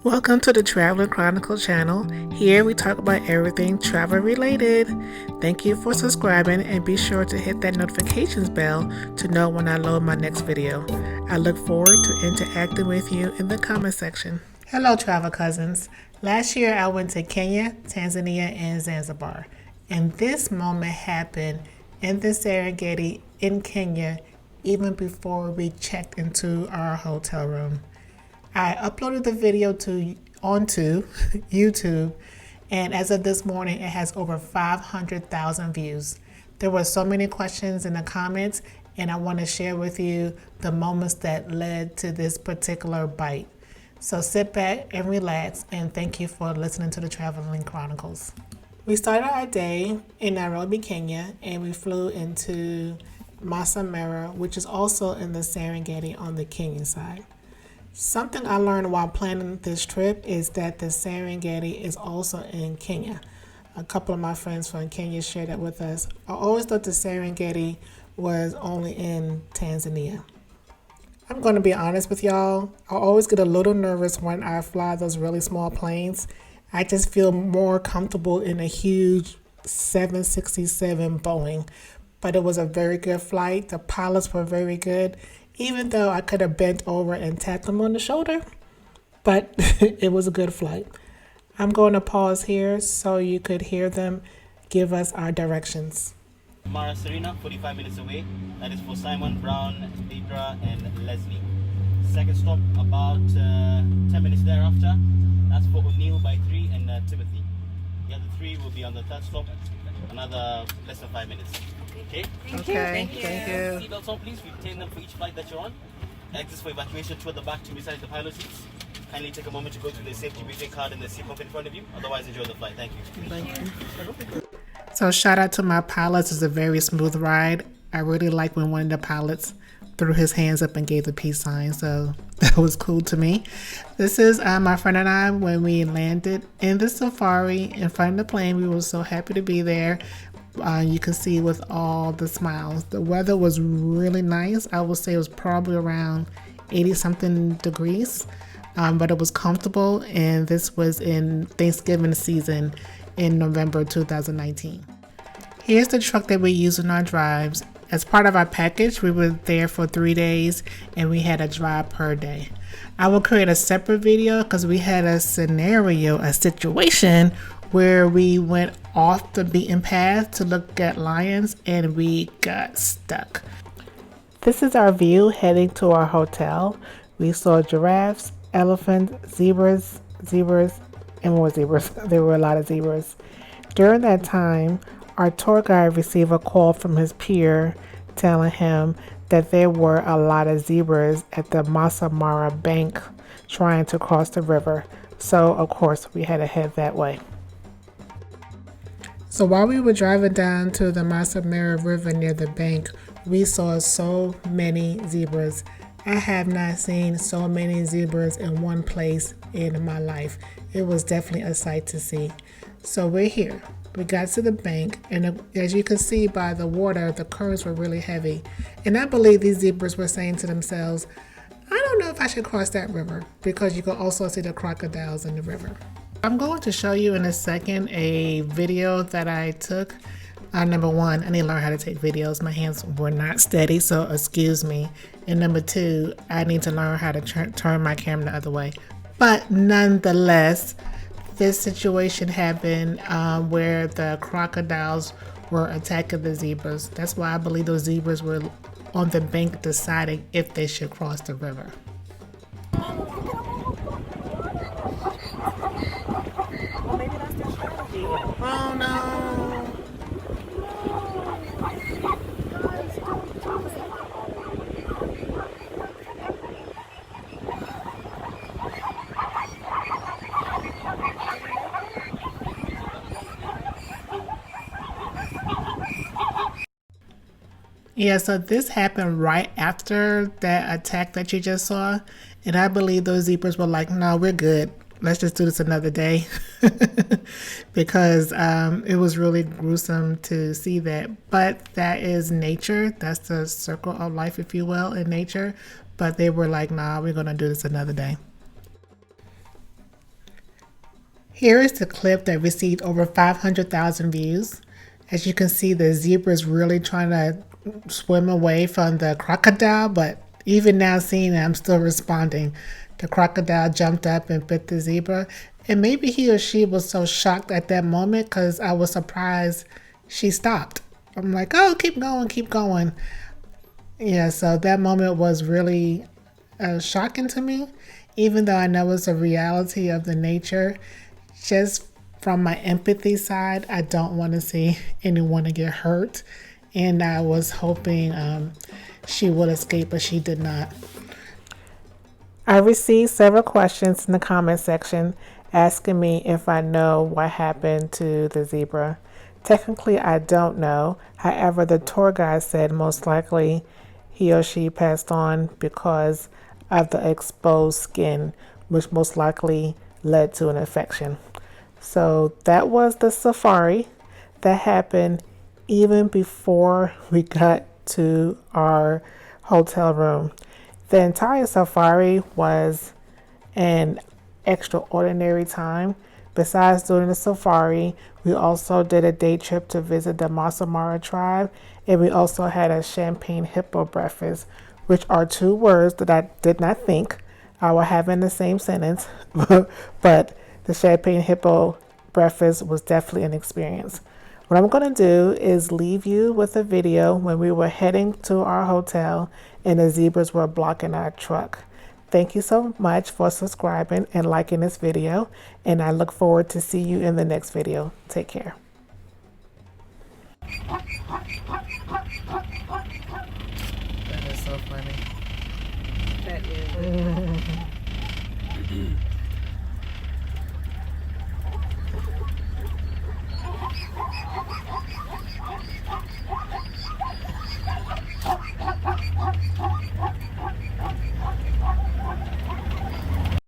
Welcome to the Traveler Chronicle channel. Here we talk about everything travel related. Thank you for subscribing and be sure to hit that notifications bell to know when I load my next video. I look forward to interacting with you in the comment section. Hello travel cousins. Last year I went to Kenya, Tanzania, and Zanzibar. And this moment happened in the Serengeti in Kenya even before we checked into our hotel room. I uploaded the video onto YouTube, and as of this morning, it has over 500,000 views. There were so many questions in the comments, and I want to share with you the moments that led to this particular bite. So sit back and relax, and thank you for listening to the Traveling Chronicles. We started our day in Nairobi, Kenya, and we flew into Maasai Mara, which is also in the Serengeti on the Kenyan side. Something I learned while planning this trip is that the Serengeti is also in Kenya. A couple of my friends from Kenya shared that with us. I always thought the Serengeti was only in Tanzania. I'm going to be honest with y'all. I always get a little nervous when I fly those really small planes. I just feel more comfortable in a huge 767 Boeing. But it was a very good flight. The pilots were very good. Even though I could have bent over and tapped them on the shoulder, but it was a good flight. I'm going to pause here so you could hear them give us our directions. Mara Serena, 45 minutes away. That is for Simon, Brown, Deidra, and Leslie. Second stop about 10 minutes thereafter. That's for O'Neill by 3 and Timothy. The other 3 will be on the third stop. Another less than 5 minutes. Okay? Thank you. Seatbelts on, please. We retain them for each flight that you're on. Exits for evacuation toward the back to beside the pilot seats. Kindly take a moment to go through the safety briefing card and the seat bump in front of you. Otherwise, enjoy the flight. Thank you. So shout out to my pilots. It's a very smooth ride. I really like when one of the pilots threw his hands up and gave the peace sign. So that was cool to me. This is my friend and I when we landed in the safari in front of the plane. We were so happy to be there. You can see with all the smiles. The weather was really nice. I would say it was probably around 80 something degrees, but it was comfortable, and this was in Thanksgiving season in November 2019. Here's the truck that we use in our drives. As part of our package, we were there for 3 days and we had a drive per day. I will create a separate video because we had a situation where we went off the beaten path to look at lions and we got stuck. This is our view heading to our hotel. We saw giraffes, elephants, zebras, and more zebras. There were a lot of zebras. During that time, our tour guide received a call from his peer telling him that there were a lot of zebras at the Maasai Mara bank trying to cross the river. So, of course, we had to head that way. So while we were driving down to the Maasai Mara River near the bank, we saw so many zebras. I have not seen so many zebras in one place in my life. It was definitely a sight to see. So we're here. We got to the bank, and as you can see by the water, the currents were really heavy. And I believe these zebras were saying to themselves, I don't know if I should cross that river, because you can also see the crocodiles in the river. I'm going to show you in a second a video that I took. Number one, I need to learn how to take videos. My hands were not steady, so excuse me. And number two, I need to learn how to turn my camera the other way. But nonetheless, this situation happened where the crocodiles were attacking the zebras. That's why I believe those zebras were on the bank deciding if they should cross the river. Oh no! Yeah, so this happened right after that attack that you just saw, and I believe those zebras were like, no, we're good. Let's just do this another day. Because it was really gruesome to see that. But that is nature. That's the circle of life, if you will, in nature. But they were like, nah, we're going to do this another day. Here is the clip that received over 500,000 views. As you can see, the zebra is really trying to swim away from the crocodile, but even now seeing it, I'm still responding. The crocodile jumped up and bit the zebra, and maybe he or she was so shocked at that moment because I was surprised she stopped. I'm like, oh, keep going, keep going. Yeah, so that moment was really shocking to me, even though I know it's a reality of the nature. Just from my empathy side, I don't want to see anyone to get hurt, and I was hoping she would escape, but she did not. I received several questions in the comment section asking me if I know what happened to the zebra. Technically, I don't know. However, the tour guide said most likely he or she passed on because of the exposed skin, which most likely led to an infection. So that was the safari that happened even before we got to our hotel room. The entire safari was an extraordinary time. Besides doing the safari, we also did a day trip to visit the Maasai Mara tribe, and we also had a champagne hippo breakfast, which are two words that I did not think I would have in the same sentence, but the champagne hippo breakfast was definitely an experience. What I'm going to do is leave you with a video when we were heading to our hotel and the zebras were blocking our truck. Thank you so much for subscribing and liking this video, and I look forward to see you in the next video. Take care. That is so funny. That is.